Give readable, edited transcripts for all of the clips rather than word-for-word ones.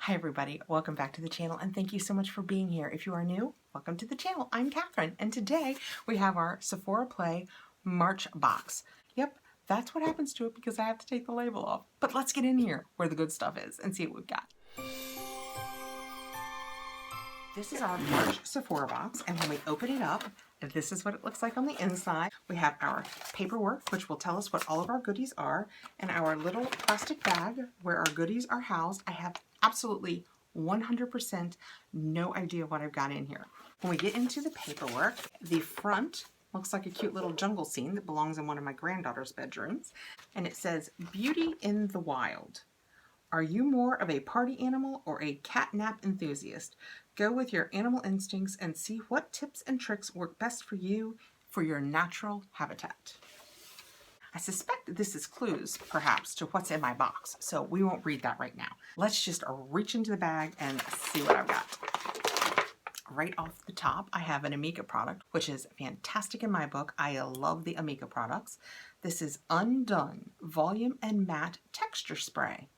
Hi everybody, welcome back to the channel and thank you so much for being here. If you are new, welcome to the channel. I'm Catherine and today we have our Sephora Play March box. Yep, that's what happens to it because I have to take the label off. But let's get in here where the good stuff is and see what we've got. This is our March Sephora box, and when we open it up, this is what it looks like on the inside. We have our paperwork, which will tell us what all of our goodies are, and our little plastic bag where our goodies are housed. I have absolutely 100% no idea what I've got in here. When we get into the paperwork, the front looks like a cute little jungle scene that belongs in one of my granddaughter's bedrooms, and it says, "Beauty in the Wild. Are you more of a party animal or a cat nap enthusiast? Go with your animal instincts and see what tips and tricks work best for you for your natural habitat." I suspect this is clues, perhaps, to what's in my box, so we won't read that right now. Let's just reach into the bag and see what I've got. Right off the top, I have an Amica product, which is fantastic in my book. I love the Amica products. This is Undone Volume and Matte Texture Spray.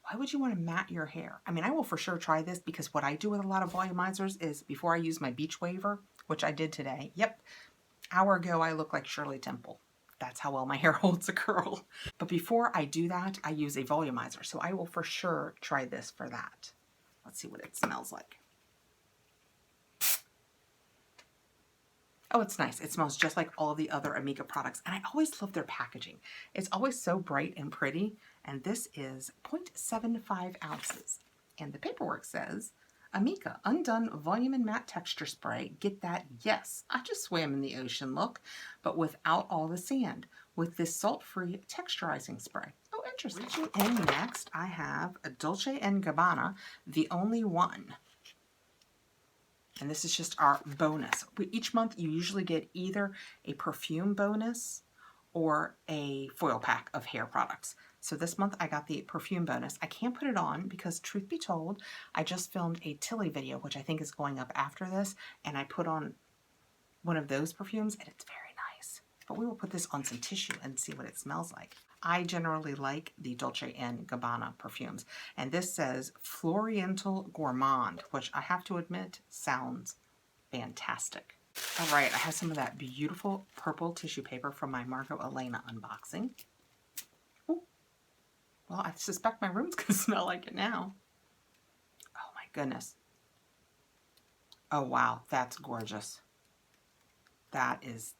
Why would you want to matte your hair? I mean, I will for sure try this because what I do with a lot of volumizers is before I use my beach waver, which I did today, yep, hour ago I look like Shirley Temple. That's how well my hair holds a curl. But before I do that, I use a volumizer, so I will for sure try this for that. Let's see what it smells like. Oh, it's nice. It smells just like all of the other Amica products, and I always love their packaging. It's always so bright and pretty, and this is 0.75 ounces. And the paperwork says, Amica Undone Volume and Matte Texture Spray. Get that, yes, I just swam in the ocean look, but without all the sand, with this salt-free texturizing spray. Oh, interesting. Reaching in next, I have a Dolce Gabbana, The Only One. And this is just our bonus. Each month you usually get either a perfume bonus or a foil pack of hair products. So this month I got the perfume bonus. I can't put it on because, truth be told, I just filmed a Tilly video, which I think is going up after this, and I put on one of those perfumes and it's very nice. But we will put this on some tissue and see what it smells like. I generally like the Dolce & Gabbana perfumes, and this says Floriental Gourmand, which I have to admit sounds fantastic. All right, I have some of that beautiful purple tissue paper from my Margot Elena unboxing. Ooh. Well, I suspect my room's gonna smell like it now. Oh my goodness. Oh wow, that's gorgeous. That is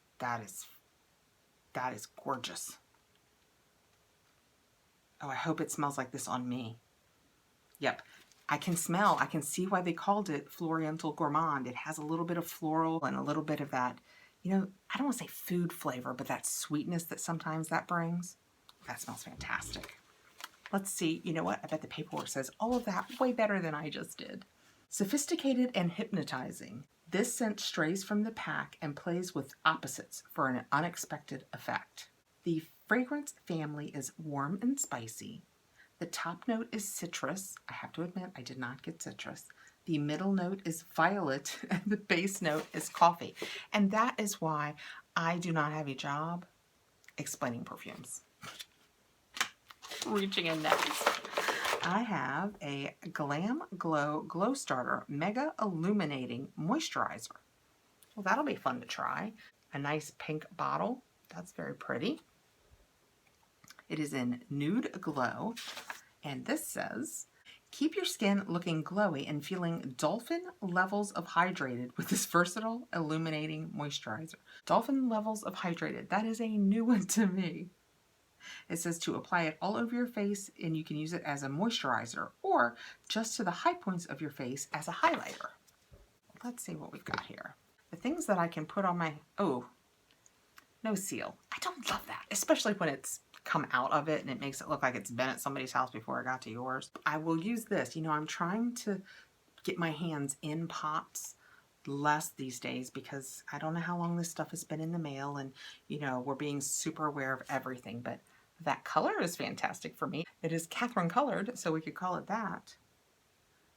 gorgeous. Oh, I hope it smells like this on me. Yep, I can see why they called it Floriental Gourmand. It has a little bit of floral and a little bit of that, you know, I don't want to say food flavor, but that sweetness that sometimes that brings. That smells fantastic. Let's see, you know what? I bet the paperwork says all of that way better than I just did. Sophisticated and hypnotizing. This scent strays from the pack and plays with opposites for an unexpected effect. The fragrance family is warm and spicy. The top note is citrus. I have to admit, I did not get citrus. The middle note is violet, and the base note is coffee. And that is why I do not have a job explaining perfumes. Reaching in next, I have a Glam Glow Glow Starter Mega Illuminating Moisturizer. Well, that'll be fun to try. A nice pink bottle. That's very pretty. It is in Nude Glow, and this says, keep your skin looking glowy and feeling dolphin levels of hydrated with this versatile illuminating moisturizer. Dolphin levels of hydrated, that is a new one to me. It says to apply it all over your face, and you can use it as a moisturizer or just to the high points of your face as a highlighter. Let's see what we've got here. The things that I can put on my, oh, no seal. I don't love that, especially when it's come out of it and it makes it look like it's been at somebody's house before it got to yours. I will use this. You know, I'm trying to get my hands in pops less these days because I don't know how long this stuff has been in the mail, and you know, we're being super aware of everything, but that color is fantastic for me. It is Catherine colored, so we could call it that.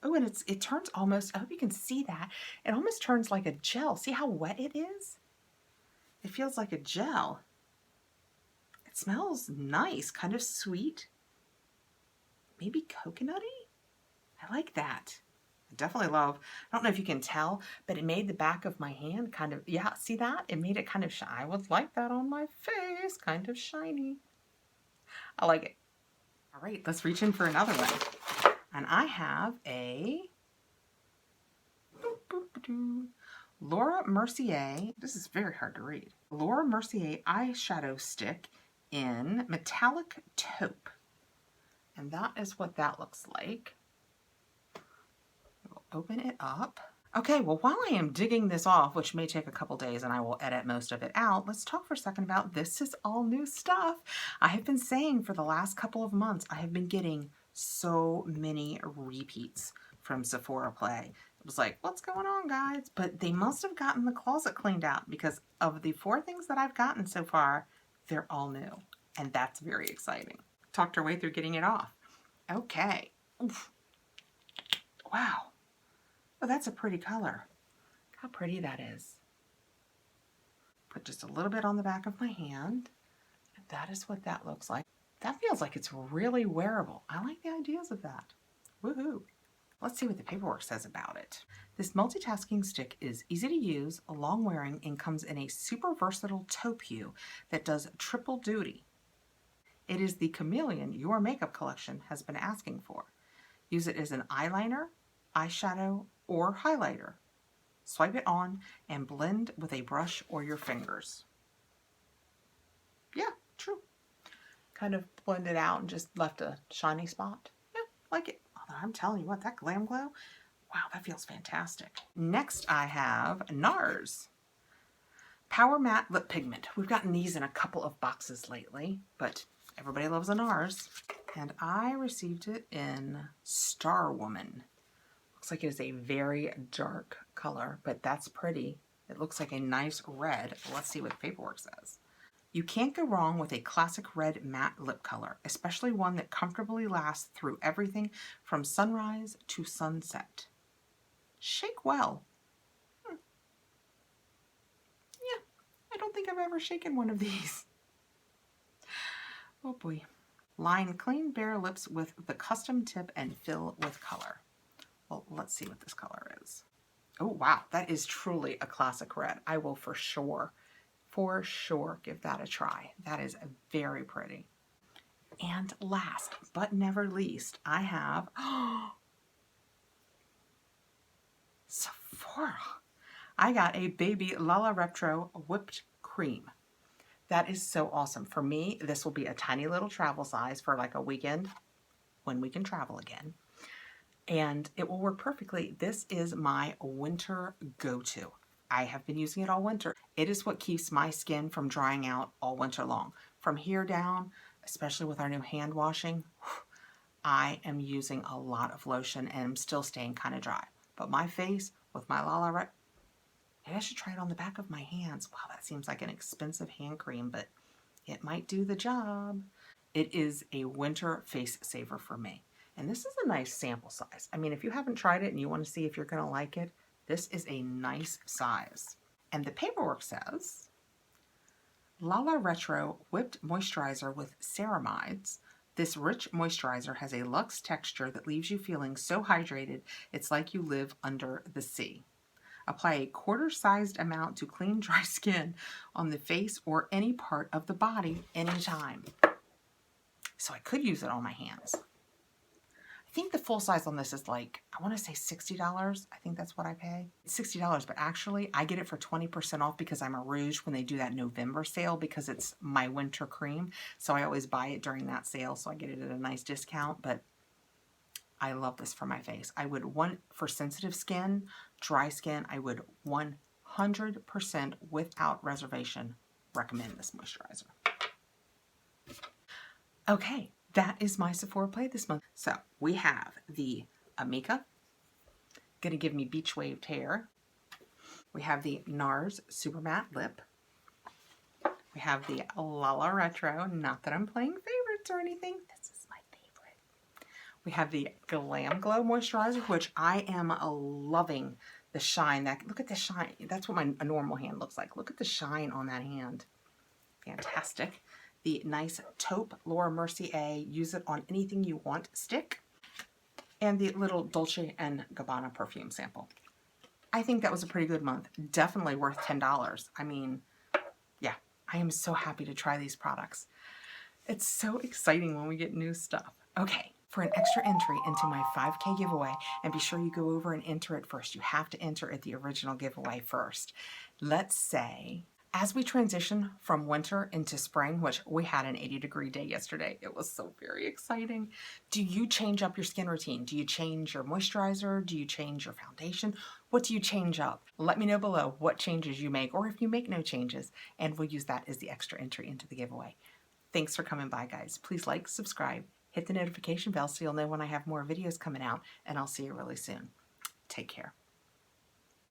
Oh, and it turns almost, I hope you can see that, it almost turns like a gel. See how wet it is? It feels like a gel. It smells nice, kind of sweet. Maybe coconutty? I like that. I definitely love, I don't know if you can tell, but it made the back of my hand kind of, yeah, see that? It made it kind of shiny. I would like that on my face, kind of shiny. I like it. All right, let's reach in for another one. And I have a Laura Mercier. This is very hard to read. Laura Mercier eyeshadow stick in metallic taupe. And that is what that looks like. We'll open it up. Okay, well, while I am digging this off, which may take a couple days and I will edit most of it out, let's talk for a second about this is all new stuff. I have been saying for the last couple of months, I have been getting so many repeats from Sephora Play. It was like, what's going on, guys? But they must have gotten the closet cleaned out because of the 4 things that I've gotten so far, they're all new. And that's very exciting. Talked our way through getting it off. Okay. Oof. Wow. Oh, that's a pretty color. How pretty that is. Put just a little bit on the back of my hand. And that is what that looks like. That feels like it's really wearable. I like the ideas of that. Woohoo. Let's see what the paperwork says about it. This multitasking stick is easy to use, long wearing, and comes in a super versatile taupe hue that does triple duty. It is the chameleon your makeup collection has been asking for. Use it as an eyeliner, eyeshadow, or highlighter. Swipe it on and blend with a brush or your fingers. Yeah, true. Kind of blended out and just left a shiny spot. Yeah, like it. Although I'm telling you what, that Glam Glow, wow, that feels fantastic. Next I have NARS Power Matte Lip Pigment. We've gotten these in a couple of boxes lately, but everybody loves a NARS. And I received it in Star Woman. Looks like it is a very dark color, but that's pretty. It looks like a nice red. Let's see what the paperwork says. You can't go wrong with a classic red matte lip color, especially one that comfortably lasts through everything from sunrise to sunset. Shake well. Yeah, I don't think I've ever shaken one of these. Oh boy. Line clean bare lips with the custom tip and fill with color. Well, let's see what this color is. Oh, wow. That is truly a classic red. I will for sure give that a try. That is very pretty. And last but never least, I have Sephora. I got a baby Lala Retro whipped cream. That is so awesome. For me, this will be a tiny little travel size for like a weekend when we can travel again. And it will work perfectly. This is my winter go-to. I have been using it all winter. It is what keeps my skin from drying out all winter long. From here down, especially with our new hand washing, I am using a lot of lotion and I'm still staying kind of dry. But my face with my Lala maybe I should try it on the back of my hands. Wow, that seems like an expensive hand cream, but it might do the job. It is a winter face saver for me. And this is a nice sample size. I mean, if you haven't tried it and you want to see if you're going to like it, this is a nice size. And the paperwork says, Lala Retro Whipped Moisturizer with Ceramides. This rich moisturizer has a luxe texture that leaves you feeling so hydrated, it's like you live under the sea. Apply a quarter-sized amount to clean, dry skin on the face or any part of the body anytime. So I could use it on my hands. I think the full size on this is like, I want to say $60. I think that's what I pay. It's $60, but actually I get it for 20% off because I'm a Rouge when they do that November sale because it's my winter cream. So I always buy it during that sale, so I get it at a nice discount, but I love this for my face. I would for sensitive skin, dry skin, I would 100% without reservation recommend this moisturizer. Okay. That is my Sephora play this month. So we have the Amica, gonna give me beach waved hair. We have the NARS Super Matte Lip. We have the Lala Retro, not that I'm playing favorites or anything. This is my favorite. We have the Glam Glow Moisturizer, which I am loving the shine. Look at the shine. That's what a normal hand looks like. Look at the shine on that hand. Fantastic. The nice taupe Laura Mercier, use it on anything you want stick. and the little Dolce and Gabbana perfume sample. I think that was a pretty good month. Definitely worth $10. I mean, yeah, I am so happy to try these products. It's so exciting when we get new stuff. Okay, for an extra entry into my 5K giveaway, and be sure you go over and enter it first. You have to enter at the original giveaway first. Let's say, as we transition from winter into spring, which we had an 80-degree day yesterday, it was so very exciting. Do you change up your skin routine? Do you change your moisturizer? Do you change your foundation? What do you change up? Let me know below what changes you make, or if you make no changes, and we'll use that as the extra entry into the giveaway. Thanks for coming by, guys. Please like, subscribe, hit the notification bell so you'll know when I have more videos coming out, and I'll see you really soon. Take care.